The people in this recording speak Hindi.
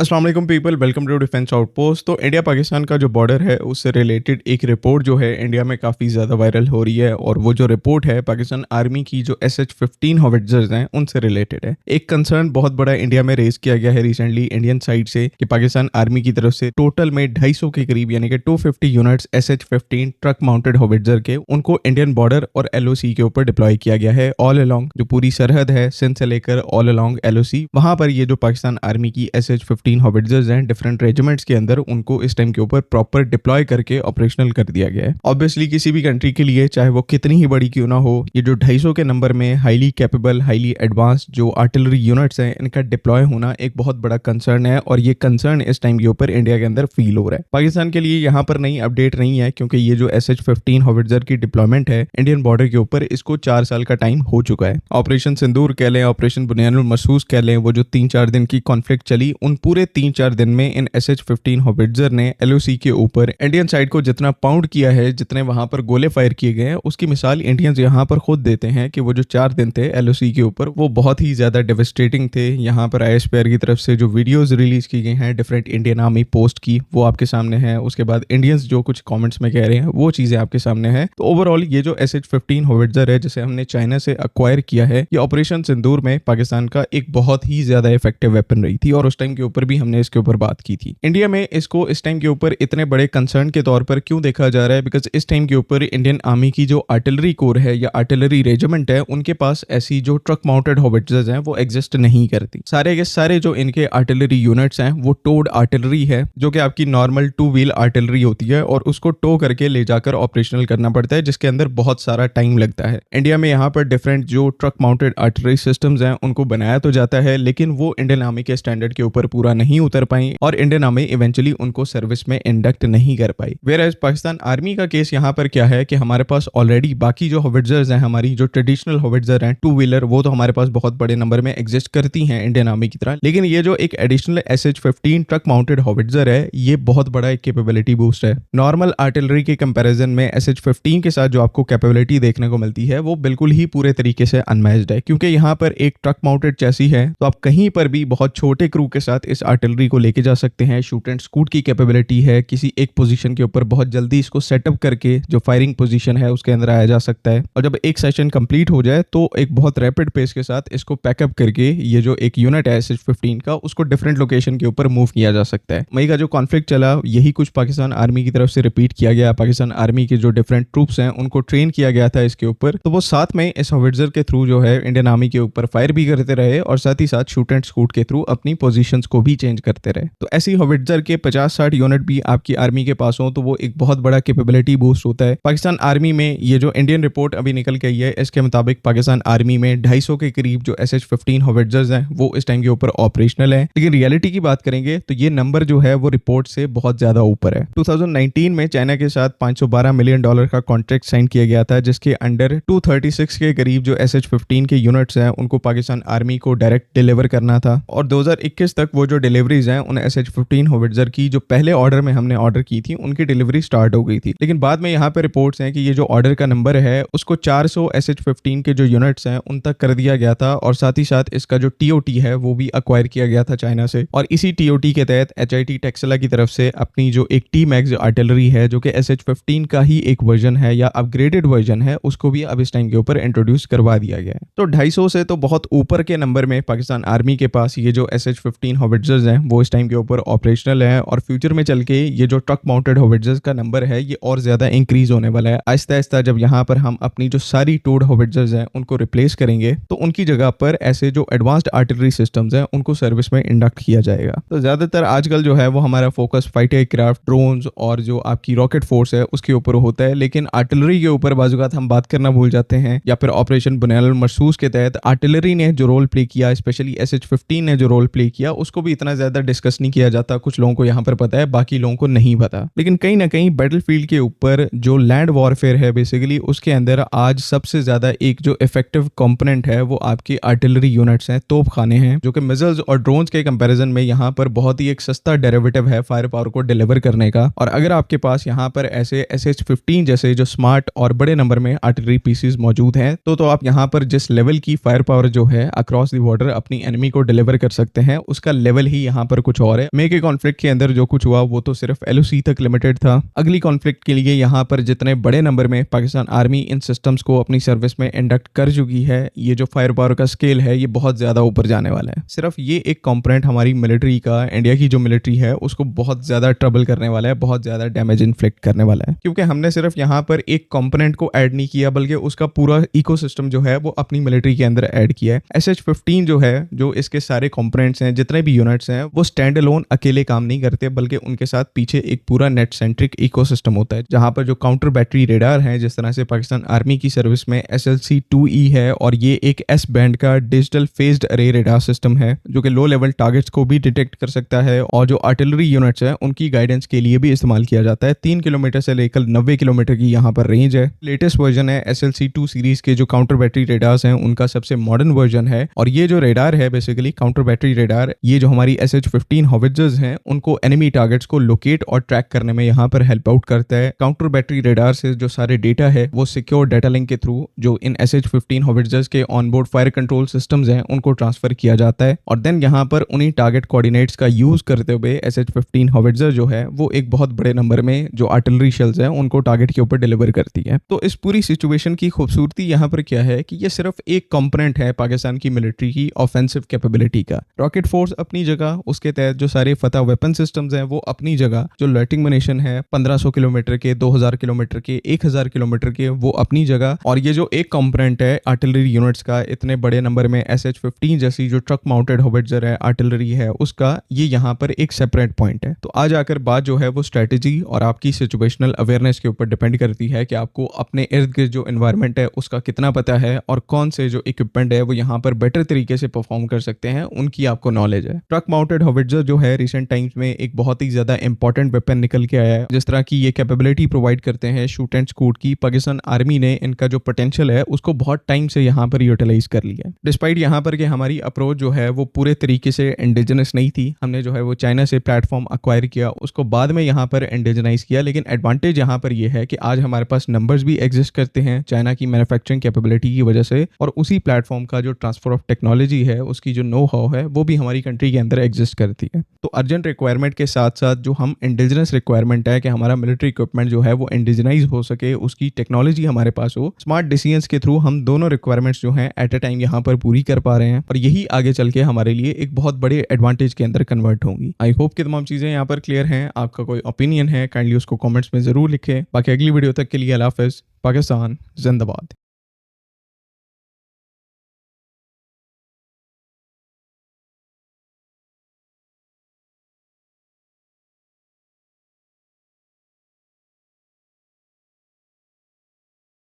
अस्सलाम वालेकुम people, welcome to defence outpost. तो इंडिया पाकिस्तान का जो बॉर्डर है उससे रिलेटेड एक रिपोर्ट जो है इंडिया में काफ़ी ज़्यादा वायरल हो रही है, और वो जो रिपोर्ट है पाकिस्तान आर्मी की जो SH-15 हॉविट्जर्स हैं उनसे रिलेटेड है। एक कंसर्न बहुत बड़ा इंडिया में रेज किया गया है रिसेंटली इंडियन साइड से कि पाकिस्तान आर्मी की तरफ से टोटल में 250 के करीब यानी कि 250 units SH-15 truck mounted howitzer के उनको इंडियन बॉर्डर और LOC के ऊपर डिप्लॉय किया गया है। ऑल अलोंग जो पूरी सरहद है सिंध से लेकर ऑल अलोंग LOC, वहां पर ये जो पाकिस्तान आर्मी की SH-15 हॉविट्जर्स हैं डिफरेंट रेजिमेंट्स के अंदर उनको इस टाइम के ऊपर प्रॉपर डिप्लॉय करके ऑपरेशनल कर दिया गया है। ऑब्वियसली किसी भी कंट्री के लिए चाहे वो कितनी ही बड़ी क्यों ना हो, ये जो 250 के नंबर में हाईली कैपेबल हाईली एडवांस्ड जो आर्टिलरी यूनिट्स हैं इनका डिप्लॉय होना एक बहुत बड़ा कंसर्न है, और ये कंसर्न इस टाइम के ऊपर इंडिया के अंदर फील हो रहा है। पाकिस्तान के लिए यहाँ पर नई अपडेट नहीं है, क्योंकि ये जो SH-15 हॉविट्जर की डिप्लॉयमेंट है इंडियन बॉर्डर के ऊपर, इसको 4 साल का टाइम हो चुका है। ऑपरेशन सिंदूर कह लें, ऑपरेशन बुनियानुल मरसूस कह लें, वो जो 3-4 दिन की कॉन्फ्लिक्ट चली, उन पूरे 3-4 दिन में इन SH-15 हॉविट्जर ने LOC के ऊपर इंडियन साइड को जितना पाउंड किया है, जितने वहां पर गोले फायर किए गए हैं, उसकी मिसाल इंडियंस यहाँ पर खुद देते हैं कि वो जो 4 दिन थे LOC के ऊपर वो बहुत ही ज्यादा डेविस्टेटिंग थे। यहाँ पर ISPR की तरफ से जो वीडियोस रिलीज की गई हैं डिफरेंट इंडियन आर्मी पोस्ट की, वो आपके सामने है। उसके बाद इंडियंस जो कुछ कमेंट्स में कह रहे हैं वो चीजें आपके सामने है। तो ओवरऑल ये जो SH-15 हॉविट्जर है जिसे हमने चाइना से अक्वायर किया है, ये ऑपरेशन सिंदूर में पाकिस्तान का एक बहुत ही ज्यादा इफेक्टिव वेपन रही थी, और उस टाइम के ऊपर भी हमने इसके ऊपर बात की थी। इंडिया में इसको इस टाइम के ऊपर इतने बड़े कंसर्न के तौर पर क्यों देखा जा रहा है? बिकॉज इस टाइम के ऊपर इंडियन आर्मी की जो आर्टिलरी कोर है या आर्टिलरी रेजिमेंट है, उनके पास ऐसी जो ट्रक माउंटेड हॉविट्जर्स हैं वो एग्जिस्ट नहीं करती। सारे के सारे जो इनके आर्टिलरी यूनिट्स हैं वो टोड आर्टिलरी है, जो कि आपकी नॉर्मल 2 व्हील आर्टिलरी होती है, और उसको टो करके ले जाकर ऑपरेशनल करना पड़ता है, जिसके अंदर बहुत सारा टाइम लगता है। इंडिया में यहाँ पर डिफरेंट जो ट्रक माउंटेड आर्टिलरी सिस्टम्स हैं उनको बनाया तो जाता है, लेकिन वो इंडियन आर्मी के स्टैंडर्ड के ऊपर पूरा नहीं उतर पाई, और इंडियन आर्मी इवेंचुअली उनको सर्विस में इंडक्ट नहीं कर पाई। वेयर पाकिस्तान आर्मी का केस यहाँ पर क्या है कि हमारे पास ऑलरेडी बाकी जो हॉविट्जर्स हैं, हमारी जो ट्रेडिशनल हॉविट्जर हैं 2 व्हीलर, वो तो हमारे पास बहुत बड़े नंबर में एग्जिस्ट करती हैं इंडियन आर्मी की तरह, लेकिन ये जो एक additional SH-15 truck mounted howitzer है ये बहुत बड़ा एक कैपेबिलिटी बूस्ट है। नॉर्मल आर्टिलरी के कंपैरिजन में SH-15 के साथ जो आपको कैपेबिलिटी देखने को मिलती है वो बिल्कुल ही पूरे तरीके से अनमैच्ड है, क्योंकि यहाँ पर एक ट्रक माउंटेड चैसी है, तो आप कहीं पर भी बहुत छोटे क्रू के साथ इस आर्टिलरी को लेके जा सकते हैं। शूट एंड स्कूट की कैपेबिलिटी है, किसी एक पोजीशन के ऊपर बहुत जल्दी इसको सेटअप करके जो फायरिंग पोजीशन है उसके अंदर आया जा सकता है, और जब एक सेशन कंप्लीट हो जाए तो एक बहुत रैपिड पेस के साथ इसको पैकअप करके ये जो एक यूनिट है SH-15 का, उसको डिफरेंट लोकेशन के ऊपर मूव किया जा सकता है। मई का जो कॉन्फ्लिक्ट चला यही कुछ पाकिस्तान आर्मी की तरफ से रिपीट किया गया। पाकिस्तान आर्मी के जो डिफरेंट ट्रूप्स हैं उनको ट्रेन किया गया था इसके ऊपर, तो वो साथ में इस हॉविट्जर के थ्रू जो है इंडियन आर्मी के ऊपर फायर भी करते रहे, और साथ ही साथ शूट एंड स्कूट के थ्रू अपनी पोजीशंस को भी चेंज करते रहे। तो ऐसी हॉविट्जर के 50-60 यूनिट भी आपकी आर्मी के पास हो तो वो एक बहुत बड़ा कैपेबिलिटी बूस्ट होता है। पाकिस्तान आर्मी में ये जो इंडियन रिपोर्ट अभी निकल के आई है, इसके मुताबिक पाकिस्तान आर्मी में 250 के करीब जो SH-15 हॉविट्जर्स हैं वो इस टाइम के ऊपर ऑपरेशनल है। लेकिन रियलिटी की बात करेंगे तो ये नंबर जो है वो रिपोर्ट से बहुत ज्यादा ऊपर है। 2019 में चाइना के साथ $512 मिलियन का कॉन्ट्रैक्ट साइन किया गया था, जिसके अंडर 236 के करीब जो SH-15 के यूनिट्स हैं उनको पाकिस्तान आर्मी को डायरेक्ट डिलीवर करना था, और 2021 तक वो जो डिलीवरीज हैं उन SH-15 हॉविट्जर की जो पहले ऑर्डर में हमने ऑर्डर की थी उनकी डिलीवरी स्टार्ट हो गई थी। लेकिन बाद में यहाँ पे रिपोर्ट्स हैं कि ये जो ऑर्डर का नंबर है उसको 400 SH-15 के जो यूनिट्स हैं उन तक कर दिया गया था, और साथ ही साथ इसका जो TOT है वो भी अक्वायर किया गया था चाइना से, और इसी TOT के तहत HIT टेक्सला की तरफ से अपनी जो एक T-Max आर्टिलरी है जो कि SH-15 का ही एक वर्जन है या अपग्रेडेड वर्जन है, उसको भी अब इस टाइम के ऊपर इंट्रोड्यूस करवा दिया गया है। तो 250 से तो बहुत ऊपर के नंबर में पाकिस्तान आर्मी के पास ये जो SH-15 हॉविट्जर्स हैं वो इस टाइम के ऊपर ऑपरेशनल है, और फ्यूचर में चल के ये जो ट्रक माउंटेड हॉविट्जर्स का नंबर है ये और ज्यादा इंक्रीज होने वाला है। आहिस्ता आहिस्ता जब यहाँ पर हम अपनी जो सारी टोड हॉविट्जर्स हैं उनको रिप्लेस करेंगे तो उनकी जगह पर ऐसे जो एडवांस्ड आर्टिलरी सिस्टम्स हैं उनको सर्विस में इंडक्ट किया जाएगा। तो ज्यादातर आजकल जो है वो हमारा फोकस फाइटर एयरक्राफ्ट, ड्रोन्स और जो आपकी रॉकेट फोर्स है उसके ऊपर होता है, लेकिन आर्टिलरी के ऊपर बाजुकात हम बात करना भूल जाते हैं, या फिर ऑपरेशन बुनियानुल मरसूस के तहत आर्टिलरी ने जो रोल प्ले किया, स्पेशली SH-15 ने जो रोल प्ले किया, उसको भी इतना ज्यादा डिस्कस नहीं किया जाता। कुछ लोगों को यहाँ पर पता है, बाकी लोगों को नहीं पता। लेकिन कहीं ना कहीं बैटलफील्ड के ऊपर जो लैंड वॉरफेयर है बेसिकली उसके अंदर आज सबसे ज्यादा एक जो इफेक्टिव कंपोनेंट है वो आपकी आर्टिलरी यूनिट्स हैं, तोपखाने हैं, जो कि मिसाइल्स और ड्रोन्स के कंपैरिजन में यहाँ पर बहुत ही एक सस्ता डेरिवेटिव है फायर पावर को डिलीवर करने का। और अगर आपके पास यहाँ पर ऐसे SH-15 जैसे जो स्मार्ट और बड़े नंबर में आर्टिलरी पीसेस मौजूद हैं तो आप यहाँ पर जिस लेवल की फायर पावर जो है अक्रॉस द बॉर्डर अपनी एनिमी को डिलीवर कर सकते हैं उसका लेवल ही यहाँ पर कुछ और है। मे के कॉन्फ्लिक्ट के अंदर जो कुछ हुआ वो तो सिर्फ LOC तक लिमिटेड था। अगली कॉन्फ्लिक्ट के लिए यहाँ पर जितने बड़े नंबर में पाकिस्तान आर्मी इन सिस्टम्स को अपनी सर्विस में इंडक्ट कर चुकी है, ये जो फायर पावर का स्केल है ये बहुत ज्यादा ऊपर जाने वाला है। सिर्फ ये एक कंपोनेंट हमारी मिलिट्री का, इंडिया की जो मिलिट्री है उसको बहुत ज्यादा ट्रबल करने वाला है, बहुत ज्यादा डैमेज इन्फ्लिक्ट करने वाला है, क्योंकि हमने सिर्फ यहाँ पर एक कंपोनेंट को ऐड नहीं किया बल्कि उसका पूरा इकोसिस्टम जो है वो अपनी मिलिट्री के अंदर ऐड किया है। SH-15 जो है, जो इसके सारे कंपोनेंट्स हैं, जितने भी यूनिट्स हैं, वो स्टैंड अलोन अकेले काम नहीं करते बल्कि उनके साथ पीछे एक पूरा नेट सेंट्रिक इकोसिस्टम होता है, जहां पर जो काउंटर बैटरी रेडार हैं, जिस तरह से पाकिस्तान आर्मी की सर्विस में SLC-2E है और ये एक S बैंड का डिजिटल फेज्ड अरे रेडार सिस्टम है जो कि लो लेवल टारगेट्स को भी डिटेक्ट कर सकता है और जो आर्टिलरी यूनिट्स है उनकी गाइडेंस के लिए भी इस्तेमाल किया जाता है। 3 किलोमीटर से लेकर 90 किलोमीटर की यहाँ पर रेंज है। लेटेस्ट वर्जन है SLC-2 सीरीज के जो काउंटर बैटरी रेडार्स हैं उनका सबसे मॉडर्न वर्जन है और ये जो रेडार है बेसिकली काउंटर बैटरी रेडार, ये जो हमारी SH-15 हॉविट्जर्स हैं उनको एनिमी टारगेट्स को लोकेट और ट्रैक करने में यहाँ पर हेल्प आउट करता है। काउंटर बैटरी रेडार से जो सारे डेटा है वो सिक्योर डेटा लिंक के थ्रू जो इन SH-15 हॉविट्जर्स के ऑनबोर्ड फायर कंट्रोल सिस्टम्स हैं उनको ट्रांसफर किया जाता है और देन यहाँ पर उन्हीं टारगेट कोऑर्डिनेट्स का यूज करते हुए SH-15 हॉविट्जर जो है वो एक बहुत बड़े नंबर में जो आर्टिलरी शेल्स हैं उनको टारगेट के ऊपर डिलीवर करती है। तो इस पूरी सिचुएशन की खूबसूरती यहाँ पर क्या है कि ये सिर्फ एक कंपोनेंट है पाकिस्तान की मिलिट्री की ऑफेंसिव कैपेबिलिटी का। रॉकेट फोर्स अपनी जगह, उसके तहत जो सारे फतह वेपन सिस्टम्स हैं वो अपनी जगह, जो लॉइटिंग मुनिशन है 1500 किलोमीटर के, 2000 किलोमीटर के, 1000 किलोमीटर के, वो अपनी जगह, और ये जो एक कंपोनेंट है आर्टिलरी यूनिट्स का इतने बड़े नंबर में SH-15 जैसी जो ट्रक माउंटेड हॉविट्जर है, आर्टिलरी है, उसका ये यहाँ पर एक सेपरेट पॉइंट है। तो आज आकर बात जो है वो स्ट्रेटेजी और आपकी सिचुएशनल अवेयरनेस के ऊपर डिपेंड करती है कि आपको अपने इर्द गिर्द जो एनवायरनमेंट है उसका कितना पता है और कौन से जो इक्विपमेंट है वो यहाँ पर बेटर तरीके से परफॉर्म कर सकते हैं, उनकी आपको नॉलेज है। ट्रक माउंटेड हॉविट्जर जो है रिसेंट टाइम्स में एक बहुत ही ज्यादा इंपॉर्टेंट वेपन निकल के आया है। जिस तरह की ये कैपेबिलिटी प्रोवाइड करते हैं शूट एंड स्कूट की, पाकिस्तान आर्मी ने इनका जो पोटेंशियल है उसको बहुत टाइम से यहाँ पर यूटिलाइज कर लिया है। डिस्पाइट यहाँ पर कि हमारी अप्रोच जो है वो पूरे तरीके से इंडिजिनस नहीं थी, हमने जो है वो चाइना से प्लेटफॉर्म अक्वायर किया, उसको बाद में यहाँ पर इंडिजनाइज किया, लेकिन एडवांटेज यहाँ पर ये है कि आज हमारे पास नंबर्स भी एग्जिस्ट करते हैं चाइना की मैन्युफैक्चरिंग कैपेबिलिटी की वजह से, और उसी प्लेटफॉर्म का जो ट्रांसफर ऑफ टेक्नोलॉजी है, उसकी जो नो हाउ है वो भी हमारी कंट्री के अंदर एग्जिस्ट करती है। तो अर्जेंट रिक्वायरमेंट के साथ साथ जो हम इंडिजिनस रिक्वायरमेंट है कि हमारा मिलिट्री इक्विपमेंट जो है वो इंडिजिनाइज हो सके, उसकी टेक्नोलॉजी हमारे पास हो, स्मार्ट डिसीजंस के थ्रू हम दोनों रिक्वायरमेंट्स जो हैं एट अ टाइम यहाँ पर पूरी कर पा रहे हैं, और यही आगे चल के हमारे लिए एक बहुत बड़े एडवांटेज के अंदर कन्वर्ट होंगी। आई होप कि तमाम चीजें यहाँ पर क्लियर हैं। आपका कोई ओपिनियन है काइंडली उसको कमेंट्स में जरूर लिखें। बाकी अगली वीडियो तक के लिए अल्लाह हाफिज़। पाकिस्तान जिंदाबाद।